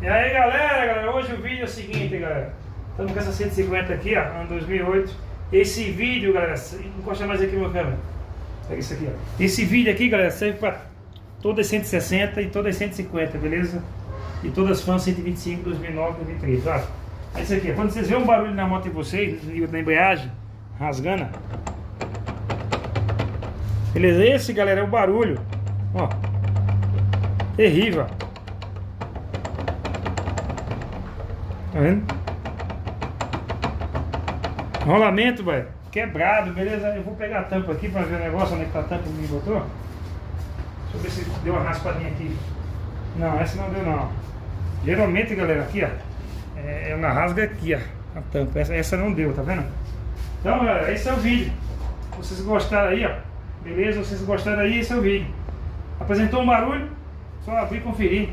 E aí galera, hoje o vídeo é o seguinte, galera. Estamos com essa 150 aqui, ó, ano 2008. Esse vídeo, galera, encosta mais aqui na câmera. Pega isso aqui, ó. Esse vídeo aqui, galera, serve para todas 160 e todas 150, beleza? E todas as fãs 125, 2009, 2003, ó. É isso aqui, quando vocês verem um barulho na moto de vocês, na embreagem, rasgando, beleza? Esse, galera, é o barulho, ó, terrível, ó. Tá vendo? Rolamento, velho, quebrado, beleza? Eu vou pegar a tampa aqui pra ver o negócio, onde é que tá a tampa que me botou. Deixa eu ver se deu uma raspadinha aqui. Não, essa não deu não. Geralmente, galera, aqui, ó, ela rasga aqui, ó, a tampa. Essa não deu, tá vendo? Então, galera, esse é o vídeo. Se vocês gostaram aí, ó, beleza? Se vocês gostaram aí, esse é o vídeo. Apresentou um barulho? Só abrir e conferir.